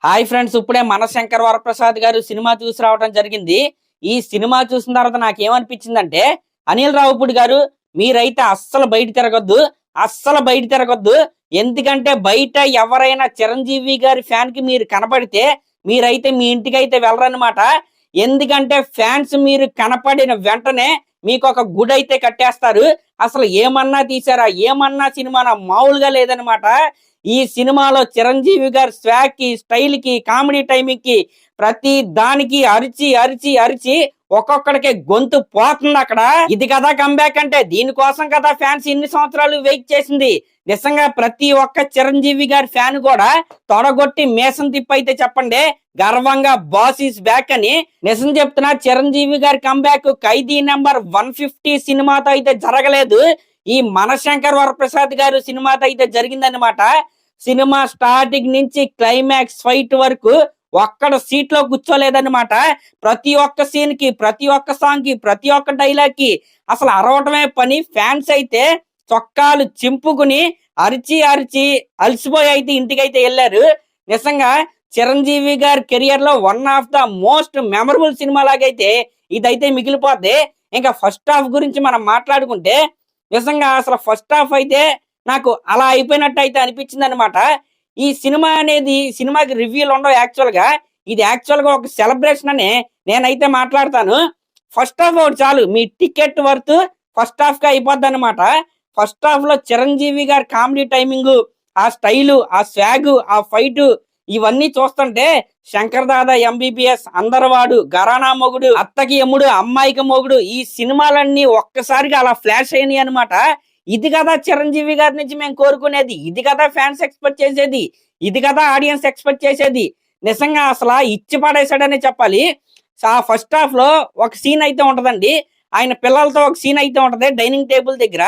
Hi friends, ఇప్పుడే మన శంకర్ వరప్రసాద్ గారు సినిమా చూసి రావడం జరిగింది. ఈ సినిమా చూసిన తర్వాత నాకేమనిపించిందంటే, అనిల్ రావిపూడి గారు మీరైతే అస్సలు బయట తిరగొద్దు. ఎందుకంటే బయట ఎవరైనా చిరంజీవి గారి ఫ్యాన్ కి మీరు కనపడితే మీరైతే మీ ఇంటికైతే వెళ్ళరన్నమాట. ఎందుకంటే ఫ్యాన్స్ మీరు కనపడిన వెంటనే మీకు ఒక గుడ్ అయితే కట్టేస్తారు. అసలు ఏమన్నా తీసారా, ఏమన్నా సినిమానా మామూలుగా లేదనమాట. ఈ సినిమాలో చిరంజీవి గారి స్వాగ్ కి, స్టైల్ కి, కామెడీ టైమింగ్ కి ప్రతి దానికి అరిచి ఒక్కొక్కడికి గొంతు పోతుంది అక్కడ. ఇది కదా కంబ్యాక్ అంటే, దీనికోసం కదా ఫ్యాన్స్ ఇన్ని సంవత్సరాలు వెయిట్ చేసింది. నిజంగా ప్రతి ఒక్క చిరంజీవి గారి ఫ్యాన్ కూడా తొడగొట్టి మేసం తిప్పైతే చెప్పండి గర్వంగా బాస్ ఈస్ బ్యాక్ అని. నిజం చెప్తున్నా, చిరంజీవి గారి కంబ్యాక్ ఖైదీ నెంబర్ 150 సినిమాతో అయితే జరగలేదు, ఈ మనశంకర్ వరప్రసాద్ గారు సినిమాతో అయితే జరిగిందనమాట. సినిమా స్టార్టింగ్ నుంచి క్లైమాక్స్ ఫైట్ వరకు ఒక్కడ సీట్ లో కూర్చోలేదన్నమాట. ప్రతి ఒక్క సీన్ కి, ప్రతి ఒక్క సాంగ్ కి, ప్రతి ఒక్క డైలాగ్ కి అసలు అరవటమే పని. ఫ్యాన్స్ అయితే చొక్కాలు చింపుకుని అరిచి అలసిపోయి అయితే ఇంటికైతే వెళ్ళారు. నిజంగా చిరంజీవి గారి కెరియర్ లో one of the most memorable cinema లాగైతే ఇదైతే మిగిలిపోద్ది. ఇంకా ఫస్ట్ హాఫ్ గురించి మనం మాట్లాడుకుంటే, నిజంగా అసలు ఫస్ట్ హాఫ్ అయితే నాకు అలా అయిపోయినట్టు అయితే అనిపించింది అనమాట. ఈ సినిమా అనేది, సినిమాకి రివ్యూలు ఉండవు యాక్చువల్ గా. ఇది యాక్చువల్ గా ఒక సెలబ్రేషన్ అని నేనైతే మాట్లాడతాను. ఫస్ట్ హాఫ్ ఒకటి చాలు, మీ టికెట్ వర్త్ ఫస్ట్ హాఫ్ గా అయిపోద్ది అనమాట. ఫస్ట్ హాఫ్ లో చిరంజీవి గారి కామెడీ టైమింగ్, ఆ స్టైలు, ఆ స్వాగ్, ఆ ఫైట్, ఇవన్నీ చూస్తుంటే శంకర్ దాదా ఎంబీబీఎస్, అందరవాడు, గరానా మొగుడు, అత్తకి ఎమ్ముడు, అమ్మాయికి మొగుడు, ఈ సినిమాలన్నీ ఒక్కసారిగా అలా ఫ్లాష్ అయినాయి అనమాట. ఇది కదా చిరంజీవి గారి నుంచి మేము కోరుకునేది, ఇది కదా ఫ్యాన్స్ ఎక్స్పెక్ట్ చేసేది, ఇది కదా ఆడియన్స్ ఎక్స్పెక్ట్ చేసేది. నిజంగా అసలు ఇచ్చి పడేశాడనే చెప్పాలి. ఆ ఫస్ట్ హాఫ్ లో ఒక సీన్ అయితే ఉంటదండి, ఆయన పిల్లలతో ఒక సీన్ అయితే ఉంటది డైనింగ్ టేబుల్ దగ్గర.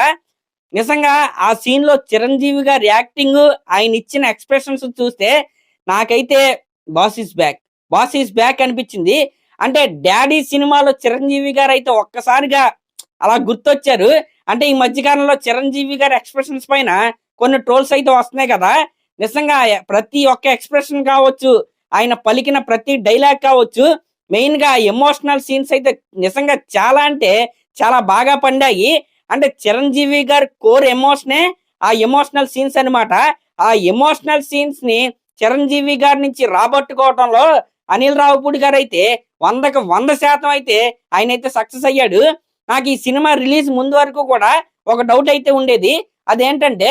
నిజంగా ఆ సీన్ లో చిరంజీవి గారి యాక్టింగ్, ఆయన ఇచ్చిన ఎక్స్ప్రెషన్స్ చూస్తే నాకైతే బాస్ ఈస్ బ్యాక్ అనిపించింది. అంటే డాడీ సినిమాలో చిరంజీవి గారు అయితే ఒక్కసారిగా అలా గుర్తొచ్చారు. అంటే ఈ మధ్యకాలంలో చిరంజీవి గారి ఎక్స్ప్రెషన్స్ పైన కొన్ని ట్రోల్స్ అయితే వస్తున్నాయి కదా. నిజంగా ప్రతి ఒక్క ఎక్స్ప్రెషన్ కావచ్చు, ఆయన పలికిన ప్రతి డైలాగ్ కావచ్చు, మెయిన్ గా ఎమోషనల్ సీన్స్ అయితే నిజంగా చాలా అంటే చాలా బాగా పండాయి. అంటే చిరంజీవి గారి కోర్ ఎమోషనే ఆ ఎమోషనల్ సీన్స్ అనమాట. ఆ ఎమోషనల్ సీన్స్ ని చిరంజీవి గారి నుంచి రాబట్టుకోవడంలో అనిల్ రావిపూడి గారు అయితే 100కి 100% అయితే ఆయన అయితే సక్సెస్ అయ్యాడు. నాకు ఈ సినిమా రిలీజ్ ముందు వరకు కూడా ఒక డౌట్ అయితే ఉండేది. అదేంటంటే,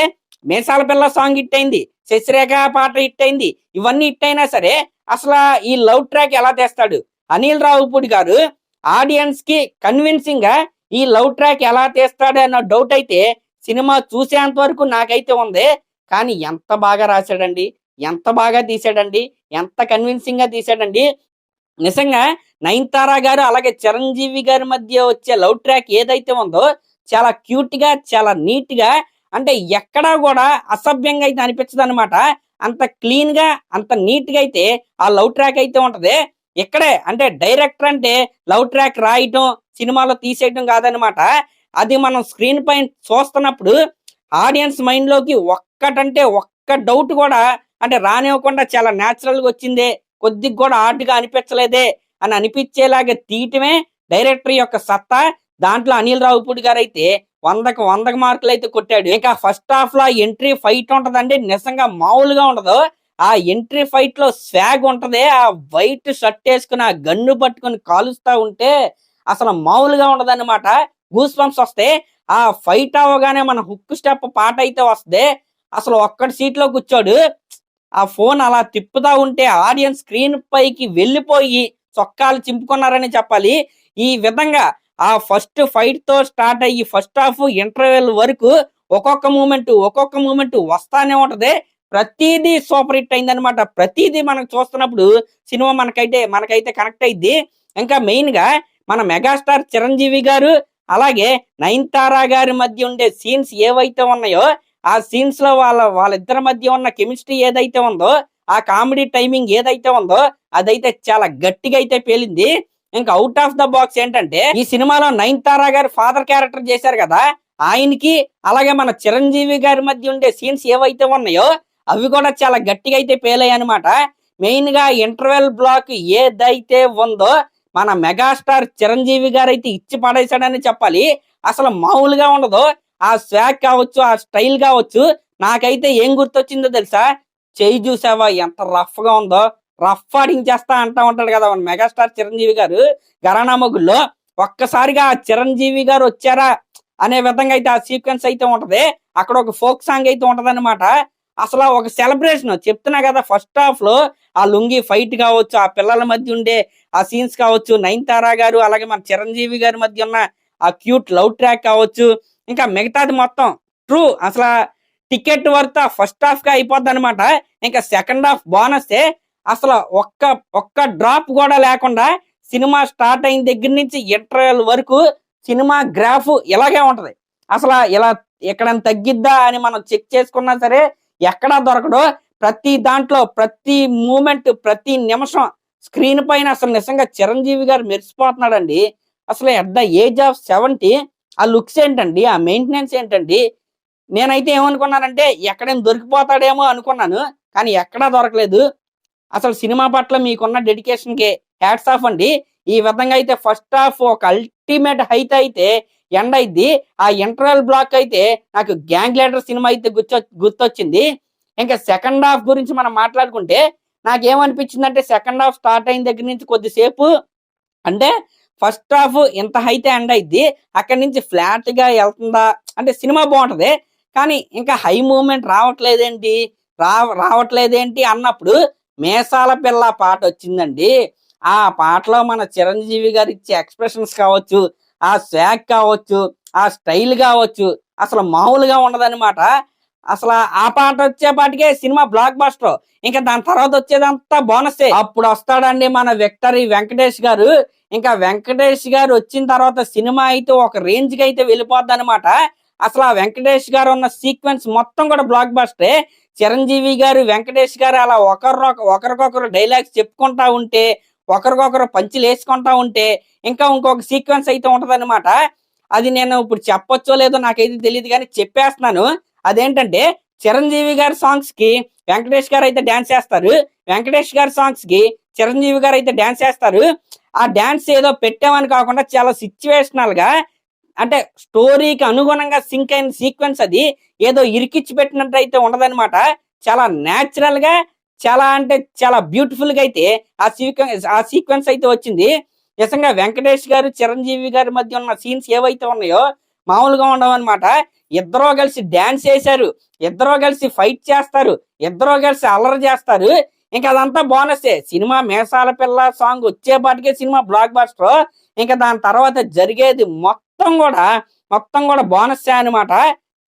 మేసాల పిల్ల సాంగ్ హిట్ అయింది, శశిరేఖ పాట హిట్ అయింది, ఇవన్నీ హిట్ అయినా సరే అసలు ఈ లవ్ ట్రాక్ ఎలా తెస్తాడు అనిల్ రావిపూడి గారు, ఆడియన్స్ కి కన్విన్సింగ్ గా ఈ లవ్ ట్రాక్ ఎలా తెస్తాడు అన్న డౌట్ అయితే సినిమా చూసేంత వరకు నాకైతే ఉంది. కానీ ఎంత బాగా రాశాడండి, ఎంత బాగా తీసాడండి, ఎంత కన్విన్సింగ్ గా తీసాడండి. నిజంగా నయనతార గారు అలాగే చిరంజీవి గారి మధ్య వచ్చే లవ్ ట్రాక్ ఏదైతే ఉందో చాలా క్యూట్ గా, చాలా నీట్ గా, అంటే ఎక్కడా కూడా అసభ్యంగా అయితే అనిపించదు అనమాట. అంత క్లీన్ గా, అంత నీట్ గా అయితే ఆ లవ్ ట్రాక్ అయితే ఉంటది. ఇక్కడే అంటే డైరెక్టర్ అంటే లవ్ ట్రాక్ రాయటం, సినిమాలో తీసేయటం కాదనమాట. అది మనం స్క్రీన్ పైన చూస్తున్నప్పుడు ఆడియన్స్ మైండ్ లోకి ఒక్కటంటే ఒక్క డౌట్ కూడా అంటే రానివ్వకుండా చాలా న్యాచురల్ గా వచ్చిందే, కొద్దిగా కూడా హార్డ్గా అనిపించలేదే అని అనిపించేలాగా తీయటమే డైరెక్టర్ యొక్క సత్తా. దాంట్లో అనిల్ రావిపూడి గారు అయితే 100కి 100 మార్కులు అయితే కొట్టాడు. ఇంకా ఫస్ట్ హాఫ్ లో ఎంట్రీ ఫైట్ ఉంటదండి, నిజంగా మామూలుగా ఉండదు. ఆ ఎంట్రీ ఫైట్ లో స్వాగ్ ఉంటది. ఆ వైట్ షర్ట్ వేసుకుని ఆ గన్ను పట్టుకుని కాలుస్తా ఉంటే అసలు మామూలుగా ఉండదు అనమాట. గూస్ బంప్స్ వస్తాయి. ఆ ఫైట్ అవగానే మన హుక్ స్టెప్ పాట అయితే వస్తుంది. అసలు ఒక్కడి సీట్ లో కూర్చోడు, ఆ ఫోన్ అలా తిప్పుతా ఉంటే ఆడియన్స్ స్క్రీన్ పైకి వెళ్ళిపోయి చొక్కాలు చింపుకున్నారని చెప్పాలి. ఈ విధంగా ఆ ఫస్ట్ ఫైట్ తో స్టార్ట్ అయ్యి ఫస్ట్ హాఫ్ ఇంటర్వెల్ వరకు ఒక్కొక్క మూమెంట్ వస్తానే ఉంటది. ప్రతిదీ సూపర్ హిట్ అయిందనమాట. ప్రతిదీ మనం చూస్తున్నప్పుడు సినిమా మనకైతే కనెక్ట్ అయింది. ఇంకా మెయిన్ గా మన మెగాస్టార్ చిరంజీవి గారు అలాగే నయనతార గారి మధ్య ఉండే సీన్స్ ఏవైతే ఉన్నాయో, ఆ సీన్స్ లో వాళ్ళిద్దరి మధ్య ఉన్న కెమిస్ట్రీ ఏదైతే ఉందో, ఆ కామెడీ టైమింగ్ ఏదైతే ఉందో అదైతే చాలా గట్టిగా అయితే పేలింది. ఇంకా అవుట్ ఆఫ్ ద బాక్స్ ఏంటంటే, ఈ సినిమాలో నయనతార గారు ఫాదర్ క్యారెక్టర్ చేశారు కదా, ఆయనకి అలాగే మన చిరంజీవి గారి మధ్య ఉండే సీన్స్ ఏవైతే ఉన్నాయో అవి కూడా చాలా గట్టిగా అయితే పేలాయి అనమాట. మెయిన్ గా ఇంటర్వెల్ బ్లాక్ ఏదైతే ఉందో మన మెగాస్టార్ చిరంజీవి గారు అయితే ఇచ్చి పడేశాడని చెప్పాలి. అసలు మామూలుగా ఉండదు. ఆ స్వాగ్ కావచ్చు, ఆ స్టైల్ కావచ్చు. నాకైతే ఏం గుర్తొచ్చిందో తెలుసా? చెయ్యి చూసావా ఎంత రఫ్ గా ఉందో, రఫ్ ఆడించేస్తా అంటా ఉంటాడు కదా మన మెగాస్టార్ చిరంజీవి గారు ఘరానా మొగుల్లో. ఒక్కసారిగా చిరంజీవి గారు వచ్చారా అనే విధంగా అయితే ఆ సీక్వెన్స్ అయితే ఉంటది. అక్కడ ఒక ఫోక్ సాంగ్ అయితే ఉంటది అనమాట. అసలు ఒక సెలబ్రేషన్ చెప్తున్నా కదా, ఫస్ట్ హాఫ్ లో ఆ లుంగి ఫైట్ కావచ్చు, ఆ పిల్లల మధ్య ఉండే ఆ సీన్స్ కావచ్చు, నయనతార గారు అలాగే మన చిరంజీవి గారి మధ్య ఉన్న ఆ క్యూట్ లవ్ ట్రాక్ కావచ్చు, ఇంకా మిగతాది మొత్తం ట్రూ. అసలు టికెట్ వర్త్ ఫస్ట్ హాఫ్ గా అయిపోద్ది అనమాట. ఇంకా సెకండ్ హాఫ్ బోనస్. అసలు ఒక్క ఒక్క డ్రాప్ కూడా లేకుండా సినిమా స్టార్ట్ అయిన దగ్గర నుంచి ఇంటర్వెల్ వరకు సినిమా గ్రాఫ్ ఇలాగే ఉంటది. అసలు ఇలా ఎక్కడైనా తగ్గిద్దా అని మనం చెక్ చేసుకున్నా సరే ఎక్కడా దొరకడు. ప్రతి దాంట్లో ప్రతి మూమెంట్ ప్రతి నిమిషం స్క్రీన్ పైన అసలు నిజంగా చిరంజీవి గారు మెరిసిపోతున్నాడండి. అసలు అట్ ద ఏజ్ ఆఫ్ 70 ఆ లుక్స్ ఏంటండి, ఆ మెయింటెనెన్స్ ఏంటండి. నేనైతే ఏమనుకున్నానంటే ఎక్కడైనా దొరికిపోతాడేమో అనుకున్నాను, కానీ ఎక్కడా దొరకలేదు. అసలు సినిమా పట్ల మీకున్న డెడికేషన్ కి హ్యాట్స్ ఆఫ్ అండి. ఈ విధంగా అయితే ఫస్ట్ హాఫ్ ఒక అల్టిమేట్ హైట్ అయితే ఎండ్ అయింది. ఆ ఇంటర్వెల్ బ్లాక్ అయితే నాకు గ్యాంగ్ లీడర్ సినిమా అయితే గుర్తొచ్చింది. ఇంకా సెకండ్ హాఫ్ గురించి మనం మాట్లాడుకుంటే నాకేమనిపించింది అంటే, సెకండ్ హాఫ్ స్టార్ట్ అయిన దగ్గర నుంచి కొద్దిసేపు అంటే ఫస్ట్ హాఫ్ ఇంత అయితే ఎండ్ అయింది, అక్కడి నుంచి ఫ్లాట్ గా వెళ్తుందా అంటే సినిమా బాగుంటది, కానీ ఇంకా హై మూమెంట్ రావట్లేదేంటి అన్నప్పుడు మేసాల పిల్ల పాట వచ్చిందండి. ఆ పాటలో మన చిరంజీవి గారు ఇచ్చే ఎక్స్ప్రెషన్స్ కావచ్చు, ఆ స్వాగ్ కావచ్చు, ఆ స్టైల్ కావచ్చు, అసలు మామూలుగా ఉండదన్నమాట. అసలు ఆ పాట వచ్చేపాటికే సినిమా బ్లాక్ బస్టర్. ఇంకా దాని తర్వాత వచ్చేదంతా బోనసే. అప్పుడు వస్తాడండి మన విక్టరీ వెంకటేష్ గారు. ఇంకా వెంకటేష్ గారు వచ్చిన తర్వాత సినిమా అయితే ఒక రేంజ్ కి అయితే వెళ్ళిపోద్ది అనమాట. అసలు ఆ వెంకటేష్ గారు ఉన్న సీక్వెన్స్ మొత్తం కూడా బ్లాక్ బస్టరే. చిరంజీవి గారు వెంకటేష్ గారు అలా ఒకరికొకరు డైలాగ్స్ చెప్పుకుంటా ఉంటే, ఒకరికొకరు పంచులు వేసుకుంటా ఉంటే ఇంకా ఇంకొక సీక్వెన్స్ అయితే ఉంటదన్నమాట. అది నేను ఇప్పుడు చెప్పొచ్చో లేదో నాకైతే తెలియదు, కానీ చెప్పేస్తున్నాను. అదేంటంటే చిరంజీవి గారి సాంగ్స్ కి వెంకటేష్ గారు అయితే డాన్స్ చేస్తారు, వెంకటేష్ గారి సాంగ్స్ కి చిరంజీవి గారు అయితే డాన్స్ చేస్తారు. ఆ డాన్స్ ఏదో పెట్టామని కాకుండా చాలా సిచ్యువేషనల్ గా, అంటే స్టోరీకి అనుగుణంగా సింక్ అయిన సీక్వెన్స్. అది ఏదో ఇరికిచ్చి పెట్టినట్టు అయితే ఉండదన్నమాట. చాలా న్యాచురల్ గా, చాలా అంటే చాలా బ్యూటిఫుల్ గా అయితే ఆ సీక్వెన్స్ అయితే వచ్చింది. నిజంగా వెంకటేష్ గారు చిరంజీవి గారి మధ్య ఉన్న సీన్స్ ఏవైతే ఉన్నాయో మామూలుగా ఉండవన్నమాట. ఇద్దరూ కలిసి డాన్స్ చేశారు, ఇద్దరూ కలిసి ఫైట్ చేస్తారు, ఇద్దరూ కలిసి అల్లరి చేస్తారు. ఇంకా అదంతా బోనసే. సినిమా మేసాల పిల్ల సాంగ్ వచ్చేపాటికే సినిమా బ్లాక్ బస్టర్. ఇంకా దాని తర్వాత జరిగేది మొత్తం కూడా బోనస్ అనమాట.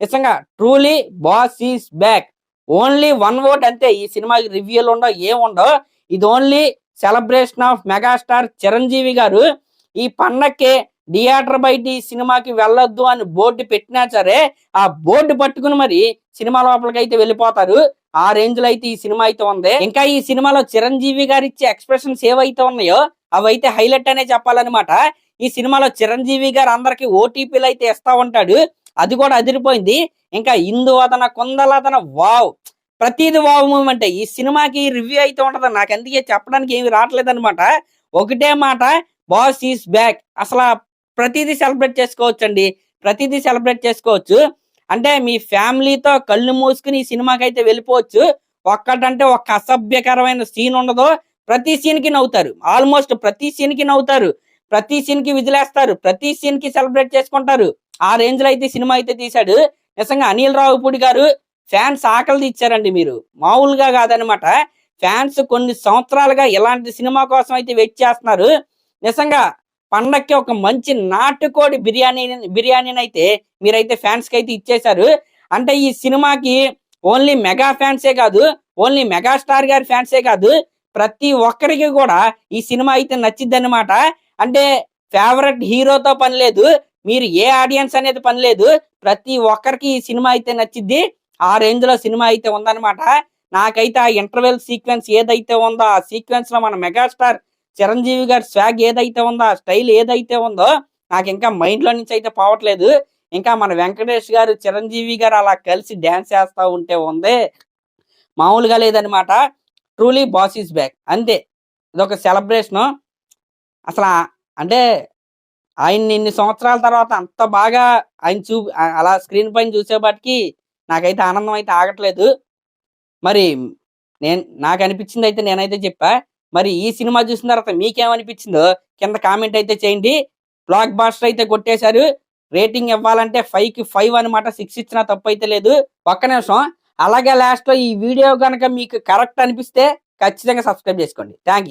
నిజంగా truly boss is back. Only one word అంతే. ఈ సినిమాకి రివ్యూలు ఉండవు, ఏముండవు. ఇది only celebration of megastar Chiranjeevi గారు. ఈ పండక్కి థియేటర్ బయట ఈ సినిమాకి వెళ్ళొద్దు అని బోర్డు పెట్టినా సరే ఆ బోర్డు పట్టుకుని మరి సినిమా లోపలికి అయితే వెళ్ళిపోతారు. ఆ రేంజ్ లో అయితే ఈ సినిమా అయితే ఉంది. ఇంకా ఈ సినిమాలో చిరంజీవి గారు ఇచ్చే ఎక్స్ప్రెషన్స్ ఏవైతే ఉన్నాయో అవైతే హైలైట్ అనే చెప్పాలన్నమాట. ఈ సినిమాలో చిరంజీవి గారు అందరికి ఓటీపీలు అయితే ఇస్తా ఉంటాడు, అది కూడా అదిరిపోయింది. ఇంకా ఇందువదన కుందలదన వావ్, ప్రతిది వావ్ మూమెంట్. ఈ సినిమాకి రివ్యూ అయితే ఉంటది, నాకు అందుకే చెప్పడానికి ఏమి రావట్లేదు అనమాట. ఒకటే మాట, బాస్ ఈస్ బ్యాక్. అసలు ప్రతిదీ సెలబ్రేట్ చేసుకోవచ్చు అండి, ప్రతిదీ సెలబ్రేట్ చేసుకోవచ్చు. అంటే మీ ఫ్యామిలీతో కళ్ళు మూసుకుని ఈ సినిమాకి అయితే వెళ్ళిపోవచ్చు. ఒక్కటంటే ఒక్క అసభ్యకరమైన సీన్ ఉండదు. ప్రతి సీన్ కి నవ్వుతారు, ఆల్మోస్ట్ ప్రతి సీన్ కి నవ్వుతారు, ప్రతి సీన్ కి విజిలేస్తారు, ప్రతి సీన్ కి సెలబ్రేట్ చేసుకుంటారు. ఆ రేంజ్ లో అయితే సినిమా అయితే తీశాడు. నిజంగా అనిల్ రావిపూడి గారు ఫ్యాన్స్ ఆకలి తీర్చారండి. మీరు మామూలుగా కాదనమాట. ఫ్యాన్స్ కొన్ని సంవత్సరాలుగా ఇలాంటి సినిమా కోసం అయితే వెయిట్ చేస్తున్నారు. నిజంగా పండక్కి ఒక మంచి నాటుకోడి బిర్యానీని అయితే మీరైతే ఫ్యాన్స్ కి అయితే ఇచ్చేశారు. అంటే ఈ సినిమాకి ఓన్లీ మెగా ఫ్యాన్సే కాదు, ఓన్లీ మెగాస్టార్ గారి ఫ్యాన్సే కాదు, ప్రతి ఒక్కరికి కూడా ఈ సినిమా అయితే నచ్చిద్ది అనమాట. అంటే ఫేవరెట్ హీరోతో పని లేదు, మీరు ఏ ఆడియన్స్ అనేది పని లేదు, ప్రతి ఒక్కరికి ఈ సినిమా అయితే నచ్చిద్ది. ఆ రేంజ్ లో సినిమా అయితే ఉందన్నమాట. నాకైతే ఆ ఇంటర్వెల్ సీక్వెన్స్ ఏదైతే ఉందో ఆ సీక్వెన్స్ లో మన మెగాస్టార్ చిరంజీవి గారి స్వాగ్ ఏదైతే ఉందో, ఆ స్టైల్ ఏదైతే ఉందో నాకు ఇంకా మైండ్ లో నుంచి అయితే పోవట్లేదు. ఇంకా మన వెంకటేష్ గారు చిరంజీవి గారు అలా కలిసి డాన్స్ చేస్తా ఉంటే ఉంది, మామూలుగా లేదనమాట. ట్రూలీ బాస్ ఈస్ బ్యాక్ అంతే. ఇదొక సెలబ్రేషను. అసలు అంటే ఆయన్ని ఇన్ని సంవత్సరాల తర్వాత అంత బాగా ఆయన అలా స్క్రీన్ పైన చూసేపాటికి నాకైతే ఆనందం అయితే ఆగట్లేదు. మరి నాకు అనిపించింది అయితే నేనైతే చెప్పా. మరి ఈ సినిమా చూసిన తర్వాత మీకేమనిపించిందో కింద కామెంట్ అయితే చేయండి. బ్లాక్ బాస్టర్ అయితే కొట్టేశారు. రేటింగ్ ఇవ్వాలంటే 5కి 5 అనమాట. 6 ఇచ్చినా తప్పు అయితే లేదు. ఒక్క నిమిషం. అలాగే లాస్ట్ లో ఈ వీడియో కనుక మీకు కరెక్ట్ అనిపిస్తే ఖచ్చితంగా సబ్స్క్రైబ్ చేసుకోండి. Thank you.